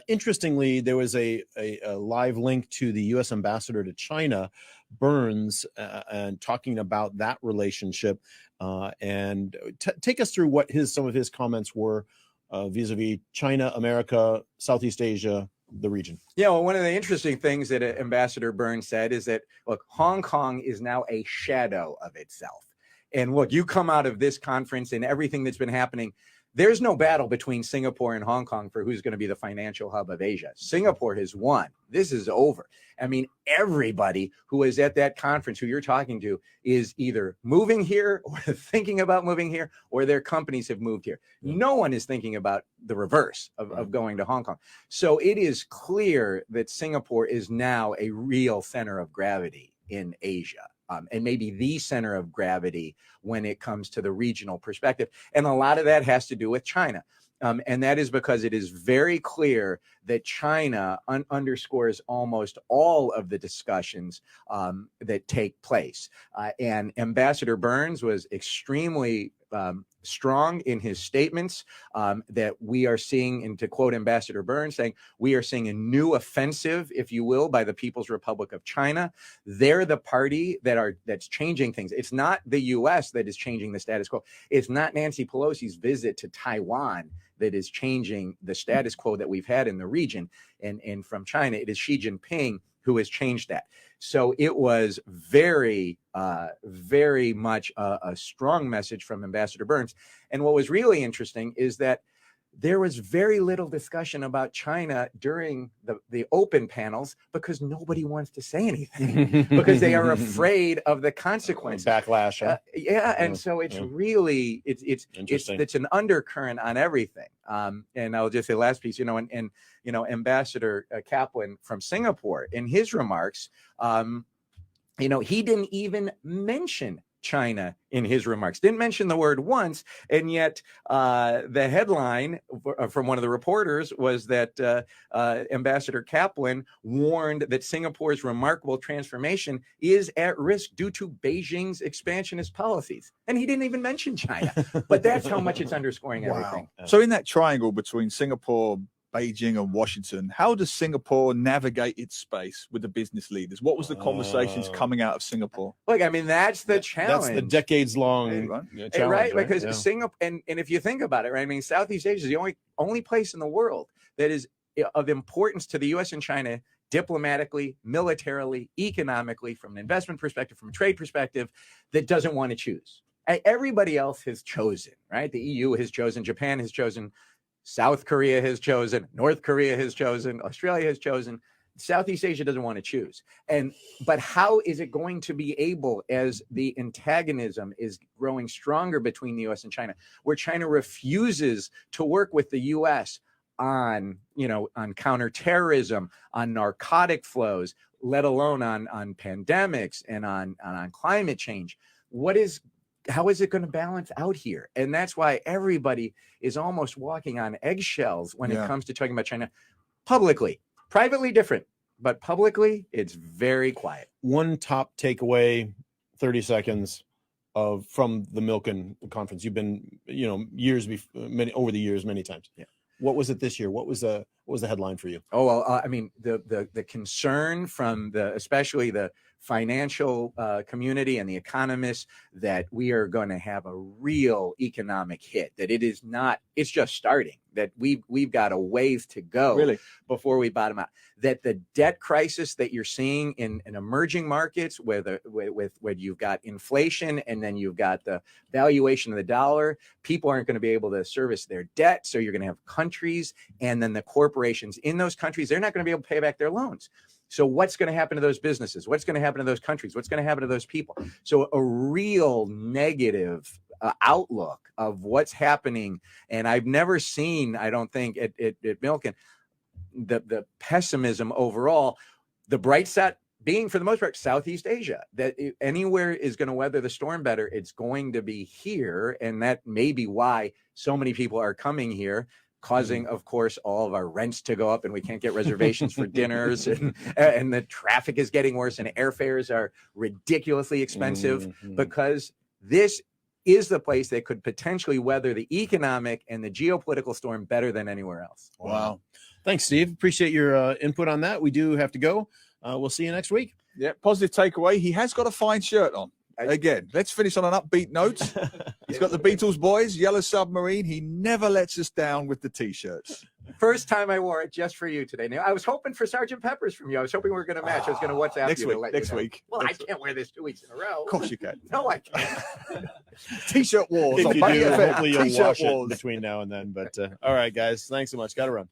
Interestingly, there was a live link to the U.S. ambassador to China, Burns, and talking about that relationship. And take us through what some of his comments were vis-a-vis China, America, Southeast Asia, the region. Yeah, well, one of the interesting things that Ambassador Burns said is that, look, Hong Kong is now a shadow of itself. And look, you come out of this conference and everything that's been happening, there's no battle between Singapore and Hong Kong for who's going to be the financial hub of Asia. Singapore has won. This is over. I mean, everybody who is at that conference, who you're talking to, is either moving here or thinking about moving here, or their companies have moved here. No one is thinking about the reverse of going to Hong Kong. So it is clear that Singapore is now a real center of gravity in Asia. And maybe the center of gravity when it comes to the regional perspective. And a lot of that has to do with China. And that is because it is very clear that China underscores almost all of the discussions that take place. And Ambassador Burns was extremely strong in his statements that we are seeing, and to quote Ambassador Burns, saying, we are seeing a new offensive, if you will, by the People's Republic of China. They're the party that's changing things. It's not the U.S. that is changing the status quo. It's not Nancy Pelosi's visit to Taiwan that is changing the status quo that we've had in the region. And from China, it is Xi Jinping who has changed that. So it was very, very much a strong message from Ambassador Burns. And what was really interesting is that there was very little discussion about China during the open panels because nobody wants to say anything because they are afraid of the consequences. Backlash. Huh? And so it's really, it's an undercurrent on everything. And I'll just say last piece, and Ambassador Kaplan from Singapore, in his remarks, he didn't even mention China in his remarks, didn't mention the word once. And yet the headline from one of the reporters was that Ambassador Kaplan warned that Singapore's remarkable transformation is at risk due to Beijing's expansionist policies. And he didn't even mention China, but that's how much it's underscoring everything. So in that triangle between Singapore, Beijing and Washington, how does Singapore navigate its space with the business leaders? What was the conversations coming out of Singapore? Look, I mean, that's the challenge. That's the decades-long challenge, right? Because Singapore, and if you think about it, right? I mean, Southeast Asia is the only place in the world that is of importance to the U.S. and China diplomatically, militarily, economically, from an investment perspective, from a trade perspective, that doesn't want to choose. Everybody else has chosen, right? The EU has chosen, Japan has chosen, South Korea has chosen, North Korea has chosen, Australia has chosen. Southeast Asia doesn't want to choose. But how is it going to be able, as the antagonism is growing stronger between the U.S. and China, where China refuses to work with the U.S. on counterterrorism, on narcotic flows, let alone on pandemics and on climate change? How is it going to balance out here? And that's why everybody is almost walking on eggshells when it comes to talking about China publicly. Privately different, but publicly it's very quiet. One top takeaway, 30 seconds from the Milken conference. You've been, over the years, many times. Yeah. What was it this year? What was the headline for you? Oh, well, I mean, the concern from especially the financial community and the economists that we are going to have a real economic hit, that it's just starting, that we've got a ways to go before we bottom out, that the debt crisis that you're seeing in emerging markets where you've got inflation and then you've got the valuation of the dollar, people aren't going to be able to service their debt. So you're going to have countries and then the corporations in those countries, they're not going to be able to pay back their loans. So what's going to happen to those businesses? What's going to happen to those countries? What's going to happen to those people? So a real negative outlook of what's happening. And I've never seen, I don't think, at Milken, the pessimism overall. The bright side being, for the most part, Southeast Asia, that anywhere is going to weather the storm better, it's going to be here. And that may be why so many people are coming here, causing, of course, all of our rents to go up and we can't get reservations for dinners and the traffic is getting worse and airfares are ridiculously expensive because this is the place that could potentially weather the economic and the geopolitical storm better than anywhere else. Wow. Thanks, Steve. Appreciate your input on that. We do have to go. We'll see you next week. Yeah, positive takeaway. He has got a fine shirt on. Again, let's finish on an upbeat note. He's got the Beatles boys, Yellow Submarine. He never lets us down with the T-shirts. First time I wore it just for you today. Now, I was hoping for Sergeant Pepper's from you. I was hoping we were going to match. I was going to WhatsApp next you. Week, to let next you know. week. Well, I can't wear this 2 weeks in a row. Of course you can. No, I can't. T-shirt wars. If on you Buddy do, FM. hopefully you'll T-shirt wash it wars. between now and then. But all right, guys, thanks so much. Got to run.